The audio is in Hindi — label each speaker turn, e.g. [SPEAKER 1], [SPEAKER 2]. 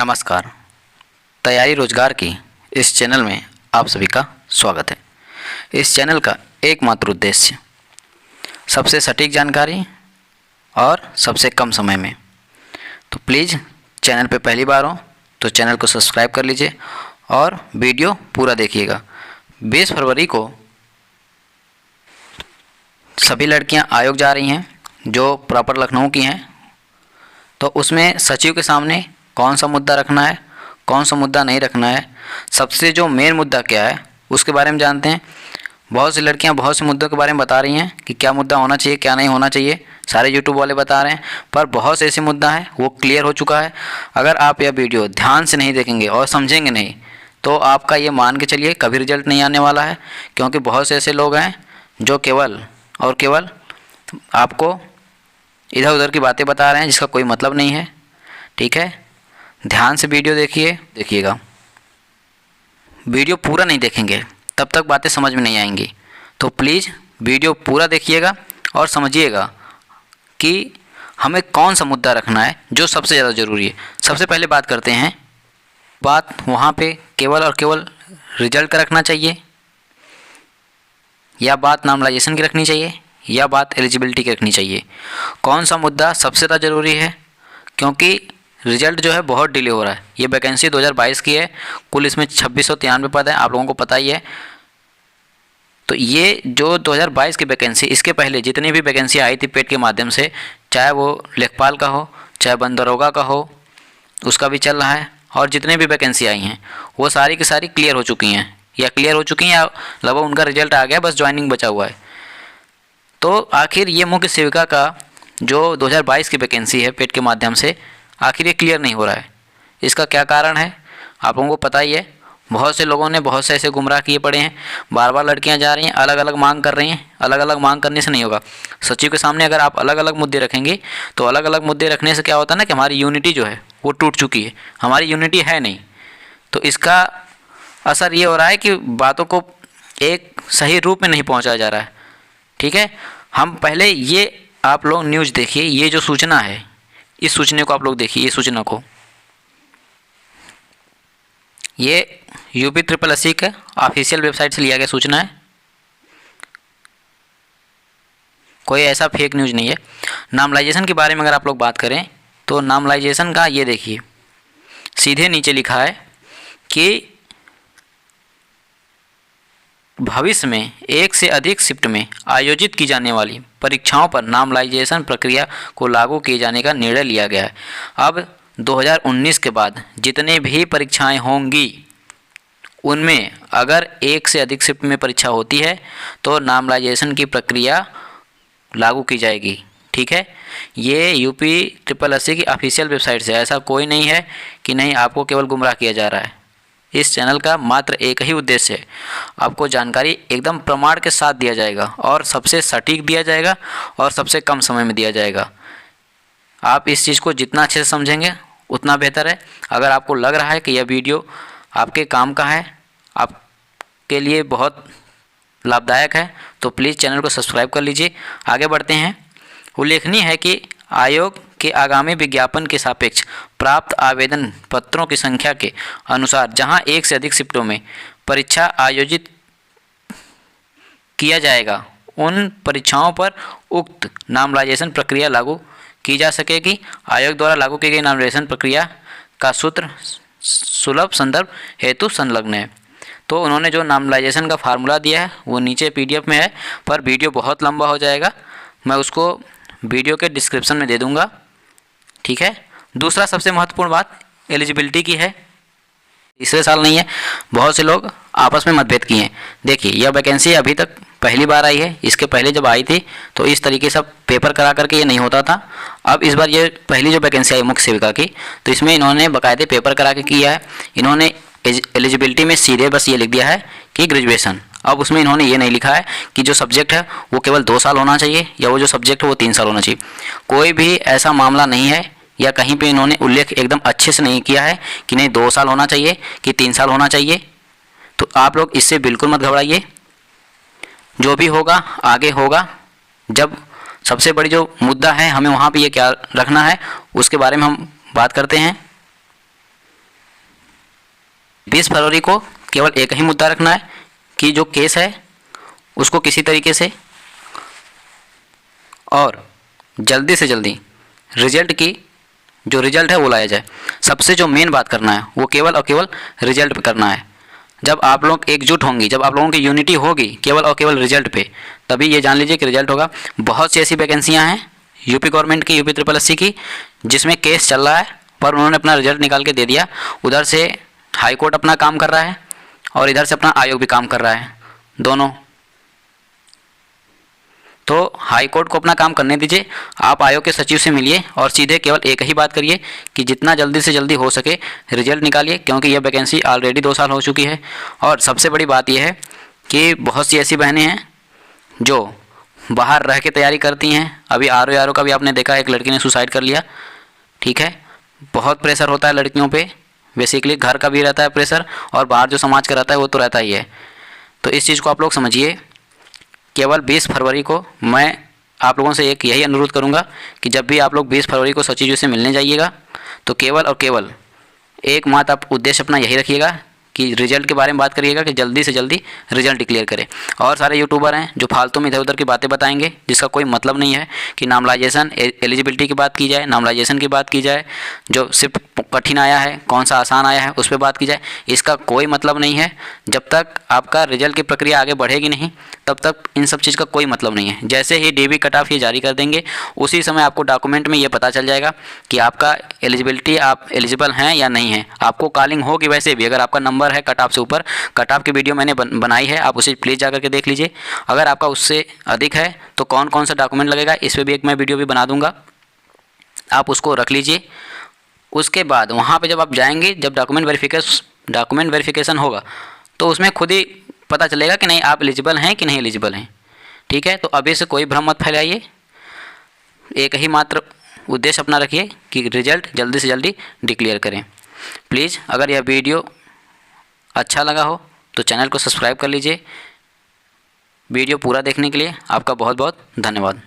[SPEAKER 1] नमस्कार। तैयारी रोजगार की इस चैनल में आप सभी का स्वागत है। इस चैनल का एकमात्र उद्देश्य सबसे सटीक जानकारी और सबसे कम समय में। तो प्लीज़ चैनल पे पहली बार हो तो चैनल को सब्सक्राइब कर लीजिए और वीडियो पूरा देखिएगा। 20 फरवरी को सभी लड़कियां आयोग जा रही हैं जो प्रॉपर लखनऊ की हैं। तो उसमें सचिव के सामने कौन सा मुद्दा रखना है, कौन सा मुद्दा नहीं रखना है, सबसे जो मेन मुद्दा क्या है उसके बारे में जानते हैं। बहुत सी लड़कियां बहुत से मुद्दों के बारे में बता रही हैं कि क्या मुद्दा होना चाहिए, क्या नहीं होना चाहिए। सारे यूट्यूब वाले बता रहे हैं, पर बहुत से ऐसे मुद्दा हैं वो क्लियर हो चुका है। अगर आप यह वीडियो ध्यान से नहीं देखेंगे और समझेंगे नहीं तो आपका ये मान के चलिए कभी रिजल्ट नहीं आने वाला है। क्योंकि बहुत से ऐसे लोग हैं जो केवल और केवल आपको इधर उधर की बातें बता रहे हैं जिसका कोई मतलब नहीं है। ठीक है, ध्यान से वीडियो देखिएगा। वीडियो पूरा नहीं देखेंगे तब तक बातें समझ में नहीं आएंगी। तो प्लीज़ वीडियो पूरा देखिएगा और समझिएगा कि हमें कौन सा मुद्दा रखना है जो सबसे ज़्यादा ज़रूरी है। सबसे पहले बात करते हैं, बात वहाँ पे केवल और केवल रिजल्ट का रखना चाहिए, या बात नॉर्मलाइजेशन की रखनी चाहिए, या बात एलिजिबिलिटी की रखनी चाहिए। कौन सा मुद्दा सबसे ज़्यादा ज़रूरी है? क्योंकि रिजल्ट जो है बहुत डिले हो रहा है। ये वैकेंसी 2022 की है, कुल इसमें 2693 पद है, आप लोगों को पता ही है। तो ये जो 2022 की वैकेंसी, इसके पहले जितनी भी वैकेंसी आई थी पेट के माध्यम से, चाहे वो लेखपाल का हो चाहे वन दरोगा का हो, उसका भी चल रहा है। और जितने भी वैकेंसी आई हैं वो सारी की सारी क्लियर हो चुकी हैं, या लगभग उनका रिजल्ट आ गया, बस ज्वाइनिंग बचा हुआ है। तो आखिर ये मुख्य सेविका का जो 2022 की वैकेंसी है पेट के माध्यम से, आखिर ये क्लियर नहीं हो रहा है। इसका क्या कारण है आप लोगों को पता ही है। बहुत से लोगों ने बहुत से ऐसे गुमराह किए पड़े हैं। बार बार लड़कियां जा रही हैं, अलग अलग मांग कर रही हैं। अलग अलग मांग करने से नहीं होगा। सचिव के सामने अगर आप अलग अलग मुद्दे रखेंगे तो अलग अलग मुद्दे रखने से क्या होता है ना कि हमारी यूनिटी जो है वो टूट चुकी है, हमारी यूनिटी है नहीं। तो इसका असर ये हो रहा है कि बातों को एक सही रूप में नहीं पहुँचाया जा रहा है। ठीक है, हम पहले ये आप लोग न्यूज़ देखिए, ये जो सूचना है इस सूचना को आप लोग देखिए। ये सूचना को ये यूपी SSSC का ऑफिशियल वेबसाइट से लिया गया सूचना है, कोई ऐसा फेक न्यूज़ नहीं है। नॉर्मलाइजेशन के बारे में अगर आप लोग बात करें तो नॉर्मलाइजेशन का ये देखिए, सीधे नीचे लिखा है कि भविष्य में एक से अधिक शिफ्ट में आयोजित की जाने वाली परीक्षाओं पर नॉर्मलाइजेशन प्रक्रिया को लागू किए जाने का निर्णय लिया गया है। अब 2019 के बाद जितने भी परीक्षाएं होंगी उनमें अगर एक से अधिक शिफ्ट में परीक्षा होती है तो नॉर्मलाइजेशन की प्रक्रिया लागू की जाएगी। ठीक है, ये यूपी SSSC की ऑफिशियल वेबसाइट से, ऐसा कोई नहीं है कि नहीं आपको केवल गुमराह किया जा रहा है। इस चैनल का मात्र एक ही उद्देश्य है, आपको जानकारी एकदम प्रमाण के साथ दिया जाएगा और सबसे सटीक दिया जाएगा और सबसे कम समय में दिया जाएगा। आप इस चीज़ को जितना अच्छे से समझेंगे उतना बेहतर है। अगर आपको लग रहा है कि यह वीडियो आपके काम का है, आपके लिए बहुत लाभदायक है, तो प्लीज़ चैनल को सब्सक्राइब कर लीजिए। आगे बढ़ते हैं। उल्लेखनीय है कि आयोग के आगामी विज्ञापन के सापेक्ष प्राप्त आवेदन पत्रों की संख्या के अनुसार जहां एक से अधिक शिफ्टों में परीक्षा आयोजित किया जाएगा उन परीक्षाओं पर उक्त नॉर्मलाइजेशन प्रक्रिया लागू की जा सकेगी। आयोग द्वारा लागू की गई नॉर्मलाइजेशन प्रक्रिया का सूत्र सुलभ संदर्भ हेतु संलग्न है। तो उन्होंने जो नॉर्मलाइजेशन का फार्मूला दिया है वो नीचे PDF में है, पर वीडियो बहुत लंबा हो जाएगा, मैं उसको वीडियो के डिस्क्रिप्शन में दे दूंगा। ठीक है, दूसरा सबसे महत्वपूर्ण बात एलिजिबिलिटी की है। तीसरे साल नहीं है, बहुत से लोग आपस में मतभेद किए हैं। देखिए, यह वैकेंसी अभी तक पहली बार आई है। इसके पहले जब आई थी तो इस तरीके से पेपर करा करके ये नहीं होता था। अब इस बार ये पहली जो वैकेंसी आई मुख्य सेविका की, तो इसमें इन्होंने बाकायदे पेपर करा के किया है। इन्होंने एलिजिबिलिटी में सीधे बस ये लिख दिया है कि ग्रेजुएशन। अब उसमें इन्होंने ये नहीं लिखा है कि जो सब्जेक्ट है वो केवल 2 साल होना चाहिए या वो जो सब्जेक्ट है वो 3 साल होना चाहिए। कोई भी ऐसा मामला नहीं है, या कहीं पे इन्होंने उल्लेख एकदम अच्छे से नहीं किया है कि नहीं 2 साल होना चाहिए कि 3 साल होना चाहिए। तो आप लोग इससे बिल्कुल मत घबराइए, जो भी होगा आगे होगा। जब सबसे बड़ी जो मुद्दा है हमें वहाँ पे ये क्या रखना है उसके बारे में हम बात करते हैं। 20 फरवरी को केवल एक ही मुद्दा रखना है कि जो केस है उसको किसी तरीके से और जल्दी से जल्दी रिजल्ट की जो रिजल्ट है वो लाया जाए। सबसे जो मेन बात करना है वो केवल और केवल रिजल्ट पे करना है। जब आप लोग एकजुट होंगी, जब आप लोगों की यूनिटी होगी केवल और केवल रिजल्ट पे, तभी ये जान लीजिए कि रिजल्ट होगा। बहुत सी ऐसी वैकेंसियाँ हैं यूपी गवर्नमेंट की, यूपी SSSC की, जिसमें केस चल रहा है पर उन्होंने अपना रिजल्ट निकाल के दे दिया। उधर से हाई कोर्ट अपना काम कर रहा है और इधर से अपना आयोग भी काम कर रहा है, दोनों। तो हाई कोर्ट को अपना काम करने दीजिए, आप आयोग के सचिव से मिलिए और सीधे केवल एक ही बात करिए कि जितना जल्दी से जल्दी हो सके रिजल्ट निकालिए, क्योंकि यह वैकेंसी ऑलरेडी 2 साल हो चुकी है। और सबसे बड़ी बात यह है कि बहुत सी ऐसी बहनें हैं जो बाहर रह के तैयारी करती हैं। अभी RO का भी आपने देखा, एक लड़की ने सुसाइड कर लिया। ठीक है, बहुत प्रेशर होता है लड़कियों पे, बेसिकली घर का भी रहता है प्रेशर और बाहर जो समाज का रहता है वो तो रहता ही है। तो इस चीज़ को आप लोग समझिए। केवल 20 फरवरी को मैं आप लोगों से एक यही अनुरोध करूंगा कि जब भी आप लोग 20 फरवरी को सचिव जी से मिलने जाइएगा तो केवल और केवल एकमात्र आप उद्देश्य अपना यही रखिएगा कि रिजल्ट के बारे में बात करिएगा कि जल्दी से जल्दी रिजल्ट डिक्लेयर करें। और सारे यूट्यूबर हैं जो फालतू में इधर उधर की बातें बताएंगे जिसका कोई मतलब नहीं है, कि नार्मलाइजेशन एलिजिबिलिटी की बात की जाए, नार्मलाइजेशन की बात की जाए, जो सिर्फ कठिन आया है कौन सा आसान आया है उस पर बात की जाए, इसका कोई मतलब नहीं है। जब तक आपका रिजल्ट की प्रक्रिया आगे बढ़ेगी नहीं तब तक इन सब चीज़ का कोई मतलब नहीं है। जैसे ही DB कट ऑफ ये जारी कर देंगे उसी समय आपको डॉक्यूमेंट में ये पता चल जाएगा कि आपका एलिजिबिलिटी, आप एलिजिबल हैं या नहीं हैं। आपको कॉलिंग होगी वैसे भी, अगर आपका नंबर है कट ऑफ से ऊपर। कट ऑफ की वीडियो मैंने बनाई है, आप उसे प्लीज़ जा करके देख लीजिए। अगर आपका उससे अधिक है तो कौन कौन सा डॉक्यूमेंट लगेगा इस पर भी एक मैं वीडियो भी बना दूंगा, आप उसको रख लीजिए। उसके बाद वहाँ पे जब आप जाएंगे, जब डॉक्यूमेंट वेरिफिकेशन होगा तो उसमें खुद ही पता चलेगा कि नहीं आप एलिजिबल हैं कि नहीं एलिजिबल हैं। ठीक है, तो अभी से कोई भ्रम मत फैलाइए, एक ही मात्र उद्देश्य अपना रखिए कि रिजल्ट जल्दी से जल्दी डिक्लेयर करें। प्लीज़ अगर यह वीडियो अच्छा लगा हो तो चैनल को सब्सक्राइब कर लीजिए। वीडियो पूरा देखने के लिए आपका बहुत बहुत धन्यवाद।